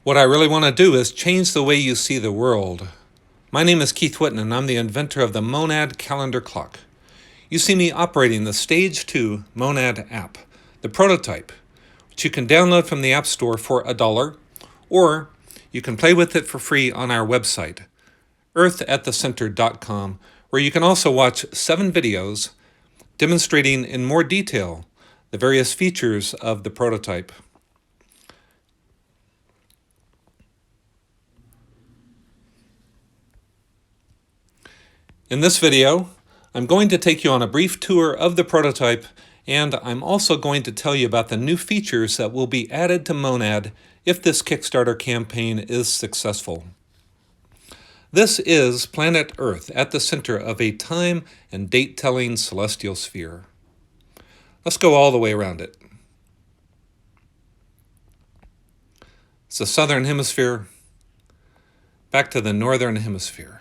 What I really want to do is change the way you see the world. My name is Keith Whitten, and I'm the inventor of the Monad Calendar Clock. You see me operating the Stage 2 Monad app, the prototype, which you can download from the App Store for $1, or you can play with it for free on our website, earthatthecenter.com, where you can also watch 7 videos demonstrating in more detail the various features of the prototype. In this video, I'm going to take you on a brief tour of the prototype, and I'm also going to tell you about the new features that will be added to Monad if this Kickstarter campaign is successful. This is planet Earth at the center of a time and date-telling celestial sphere. Let's go all the way around it. It's the southern hemisphere, back to the northern hemisphere.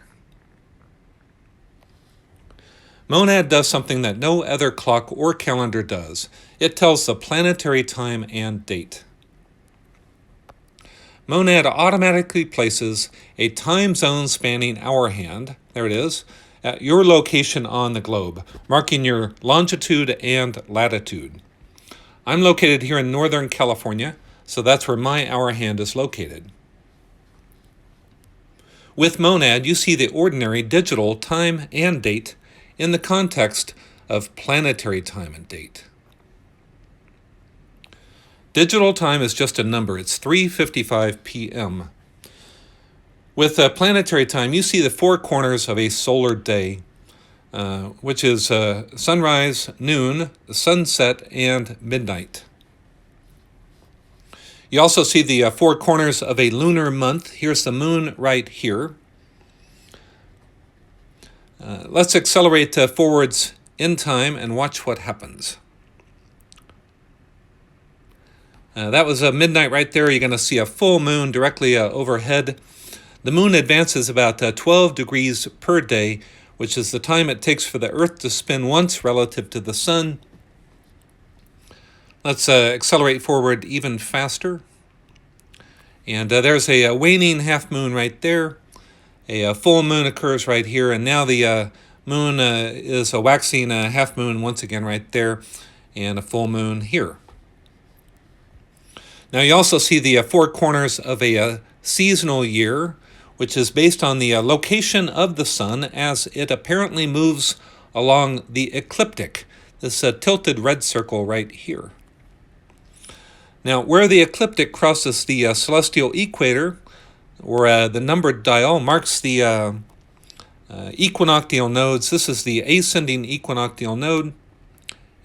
Monad does something that no other clock or calendar does. It tells the planetary time and date. Monad automatically places a time zone spanning our hand, there it is, at your location on the globe, marking your longitude and latitude. I'm located here in Northern California, so that's where my hour hand is located. With Monad, you see the ordinary digital time and date in the context of planetary time and date. Digital time is just a number. It's 3:55 p.m. With planetary time, you see the 4 corners of a solar day, which is sunrise, noon, sunset, and midnight. You also see the 4 corners of a lunar month. Here's the moon right here. Let's accelerate forwards in time and watch what happens. That was midnight right there. You're going to see a full moon directly overhead. The moon advances about 12 degrees per day, which is the time it takes for the Earth to spin once relative to the sun. Let's accelerate forward even faster. And there's a waning half moon right there. A full moon occurs right here, and now the moon is a waxing half moon once again right there, and a full moon here. Now you also see the 4 corners of a seasonal year, which is based on the location of the sun as it apparently moves along the ecliptic, this tilted red circle right here. Now, where the ecliptic crosses the celestial equator, or the numbered dial, marks the equinoctial nodes. This is the ascending equinoctial node,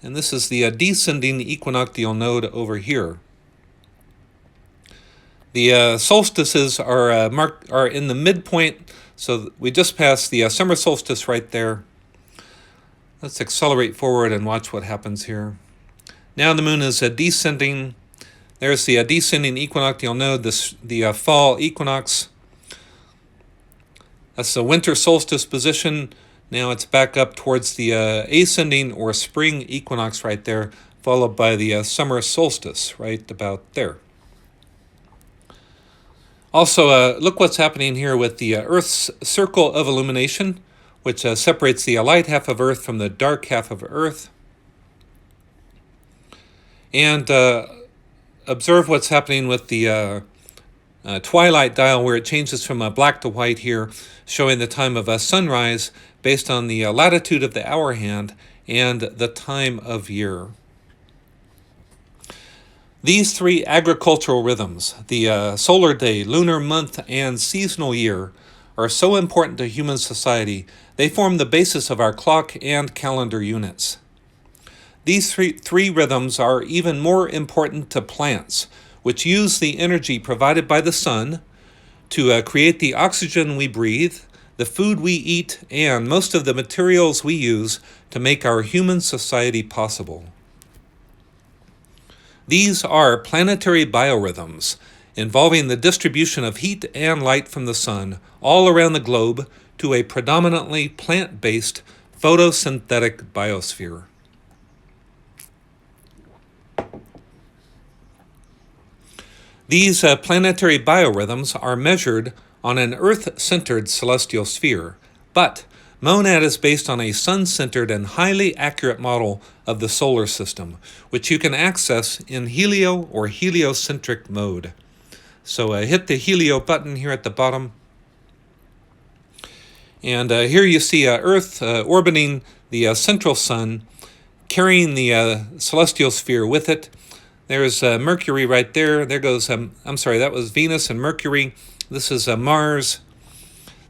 and this is the descending equinoctial node over here. The solstices are in the midpoint, so we just passed the summer solstice right there. Let's accelerate forward and watch what happens here. Now the moon is descending. There's the descending equinoctial node, the fall equinox. That's the winter solstice position. Now it's back up towards the ascending or spring equinox right there, followed by the summer solstice right about there. Also, look what's happening here with the Earth's circle of illumination, which separates the light half of Earth from the dark half of Earth. And observe what's happening with the twilight dial, where it changes from black to white here, showing the time of sunrise based on the latitude of the hour hand and the time of year. These 3 agricultural rhythms, the solar day, lunar month, and seasonal year, are so important to human society, they form the basis of our clock and calendar units. These three rhythms are even more important to plants, which use the energy provided by the sun to create the oxygen we breathe, the food we eat, and most of the materials we use to make our human society possible. These are planetary biorhythms, involving the distribution of heat and light from the sun all around the globe to a predominantly plant-based photosynthetic biosphere. These planetary biorhythms are measured on an Earth-centered celestial sphere, but MONAD is based on a sun-centered and highly accurate model of the solar system, which you can access in helio or heliocentric mode. So hit the helio button here at the bottom. And here you see Earth orbiting the central sun, carrying the celestial sphere with it. There's Mercury right there. There goes, I'm sorry, that was Venus and Mercury. This is Mars.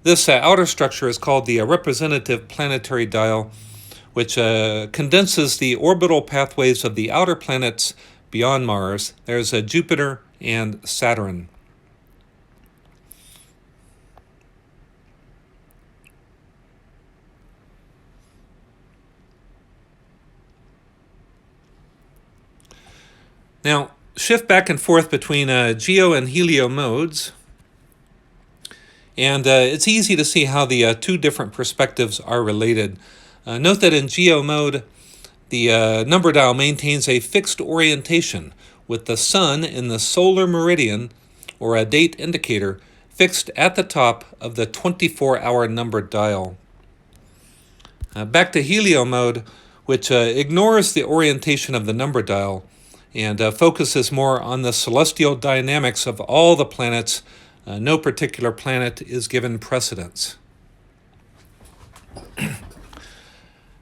This outer structure is called the representative planetary dial, which condenses the orbital pathways of the outer planets beyond Mars. There's Jupiter and Saturn. Now, shift back and forth between geo and helio modes, and it's easy to see how the two different perspectives are related. Note that in geo mode, the number dial maintains a fixed orientation with the sun in the solar meridian, or a date indicator, fixed at the top of the 24-hour number dial. Back to helio mode, which ignores the orientation of the number dial and focuses more on the celestial dynamics of all the planets. No particular planet is given precedence.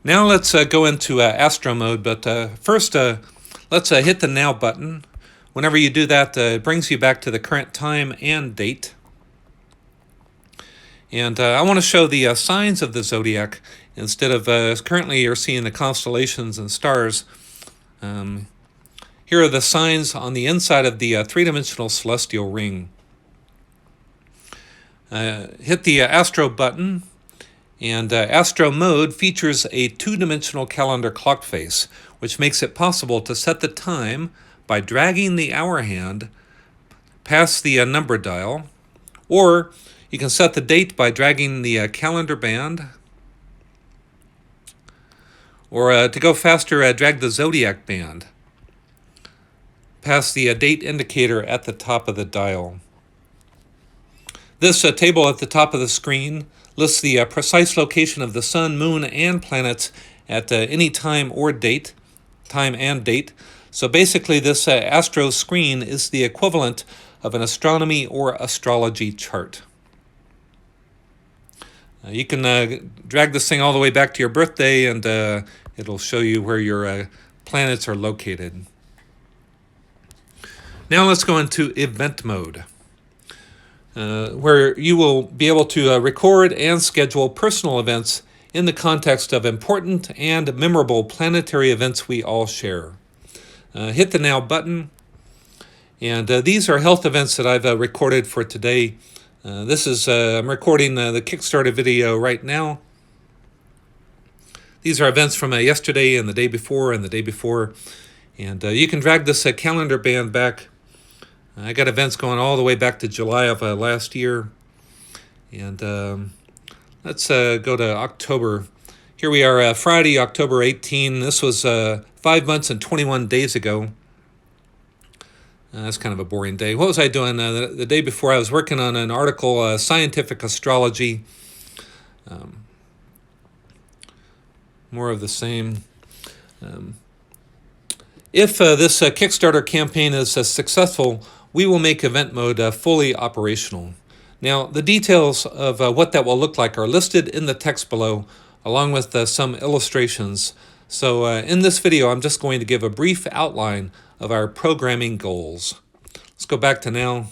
Now let's go into astro mode, but first let's hit the Now button. Whenever you do that, it brings you back to the current time and date. And I want to show the signs of the zodiac instead of currently you're seeing the constellations and stars. Here are the signs on the inside of the three-dimensional celestial ring. Hit the Astro button, and Astro mode features a two-dimensional calendar clock face, which makes it possible to set the time by dragging the hour hand past the number dial, or you can set the date by dragging the calendar band, or to go faster, drag the zodiac band past the date indicator at the top of the dial. This table at the top of the screen lists the precise location of the sun, moon, and planets at any time and date. So basically this astro screen is the equivalent of an astronomy or astrology chart. You can drag this thing all the way back to your birthday, and it'll show you where your planets are located. Now let's go into event mode, where you will be able to record and schedule personal events in the context of important and memorable planetary events we all share. Hit the Now button, and these are health events that I've recorded for today. I'm recording the Kickstarter video right now. These are events from yesterday and the day before and the day before. And you can drag this calendar band back. I got events going all the way back to July of last year. And let's go to October. Here we are, Friday, October 18. This was 5 months and 21 days ago. That's kind of a boring day. What was I doing the day before? I was working on an article, Scientific Astrology. More of the same. If this Kickstarter campaign is successful, we will make event mode fully operational. Now, the details of what that will look like are listed in the text below, along with some illustrations. So in this video, I'm just going to give a brief outline of our programming goals. Let's go back to Now.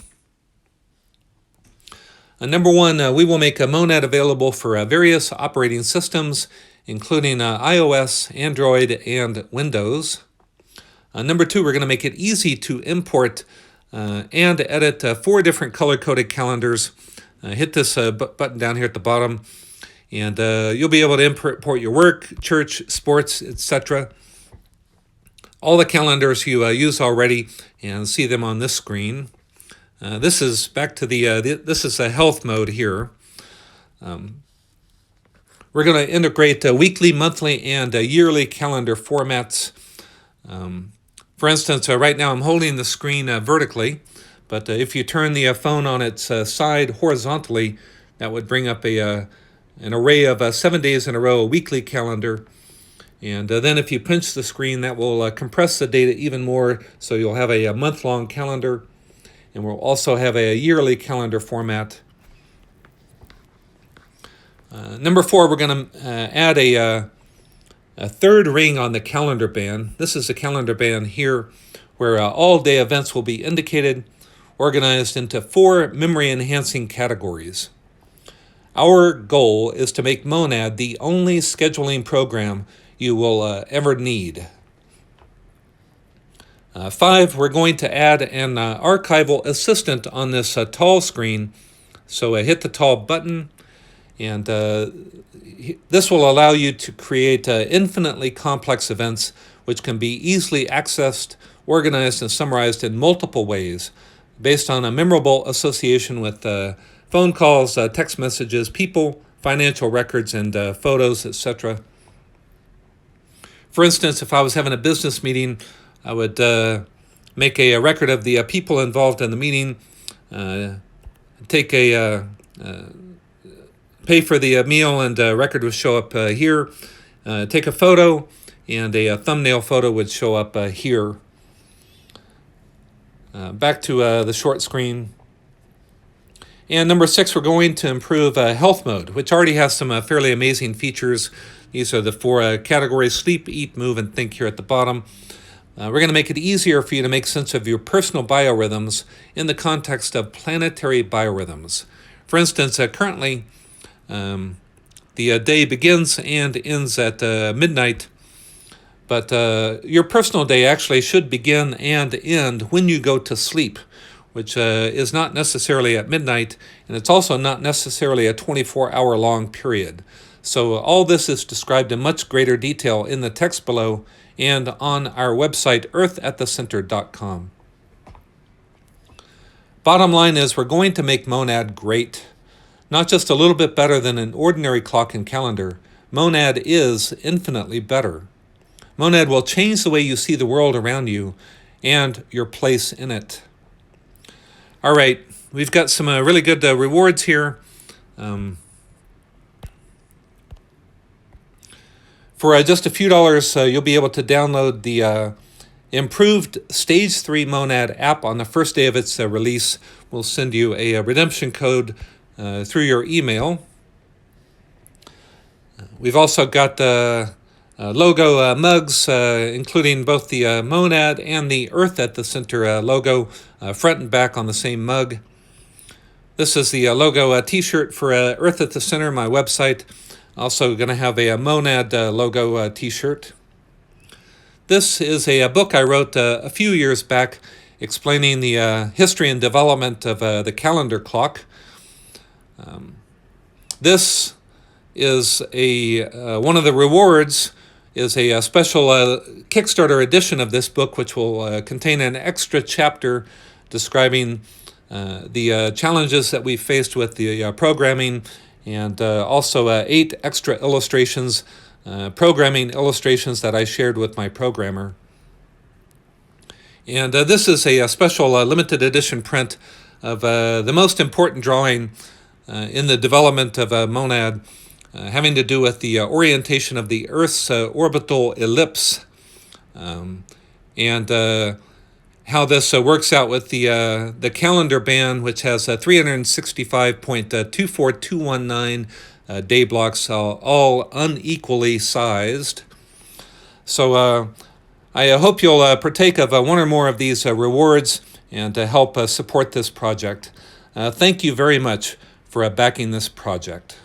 Number one, we will make a MONAD available for various operating systems, including iOS, Android, and Windows. Number two, we're going to make it easy to import and edit 4 different color-coded calendars. Hit this button down here at the bottom, and you'll be able to import your work, church, sports, etc. All the calendars you use already, and see them on this screen. This is back to this is a health mode here. We're going to integrate weekly, monthly, and yearly calendar formats. For instance, right now I'm holding the screen vertically, But if you turn the phone on its side horizontally, that would bring up an array of 7 days in a row, a weekly calendar. And then if you pinch the screen, that will compress the data even more, so you'll have a month-long calendar, and we'll also have a yearly calendar format. Number 4, we're going to add a third ring on the calendar band. This is the calendar band here, where all-day events will be indicated, organized into 4 memory-enhancing categories. Our goal is to make Monad the only scheduling program you will ever need. 5, we're going to add an archival assistant on this tall screen. So hit the tall button, and this will allow you to create infinitely complex events which can be easily accessed, organized, and summarized in multiple ways based on a memorable association with phone calls, text messages, people, financial records, and photos, etc. For instance, if I was having a business meeting, I would make a record of the people involved in the meeting, pay for the meal, and record would show up here. Take a photo, and a thumbnail photo would show up here. Back to the short screen. And number 6, we're going to improve health mode, which already has some fairly amazing features. These are the 4 categories: sleep, eat, move, and think here at the bottom. We're going to make it easier for you to make sense of your personal biorhythms in the context of planetary biorhythms. For instance, currently, the day begins and ends at midnight, but your personal day actually should begin and end when you go to sleep, which is not necessarily at midnight, and it's also not necessarily a 24-hour long period. So all this is described in much greater detail in the text below and on our website, earthatthecenter.com. Bottom line is, we're going to make Monad great. Not just a little bit better than an ordinary clock and calendar. Monad is infinitely better. Monad will change the way you see the world around you and your place in it. All right, we've got some really good rewards here. For just a few dollars, you'll be able to download the improved Stage 3 Monad app on the first day of its release. We'll send you a redemption code through your email. We've also got the logo mugs, including both the Monad and the Earth at the Center logo, front and back on the same mug. This is the logo t-shirt for Earth at the Center, my website. Also going to have a Monad logo t-shirt. This is a book I wrote a few years back explaining the history and development of the calendar clock. This is one of the rewards is a special Kickstarter edition of this book, which will contain an extra chapter describing the challenges that we faced with the programming, and also 8 extra illustrations, programming illustrations that I shared with my programmer. And this is a special limited edition print of the most important drawing in the development of Monad, having to do with the orientation of the Earth's orbital ellipse, and how this works out with the calendar band, which has 365.24219 day blocks, all unequally sized. So I hope you'll partake of one or more of these rewards and help support this project. Thank you very much for backing this project.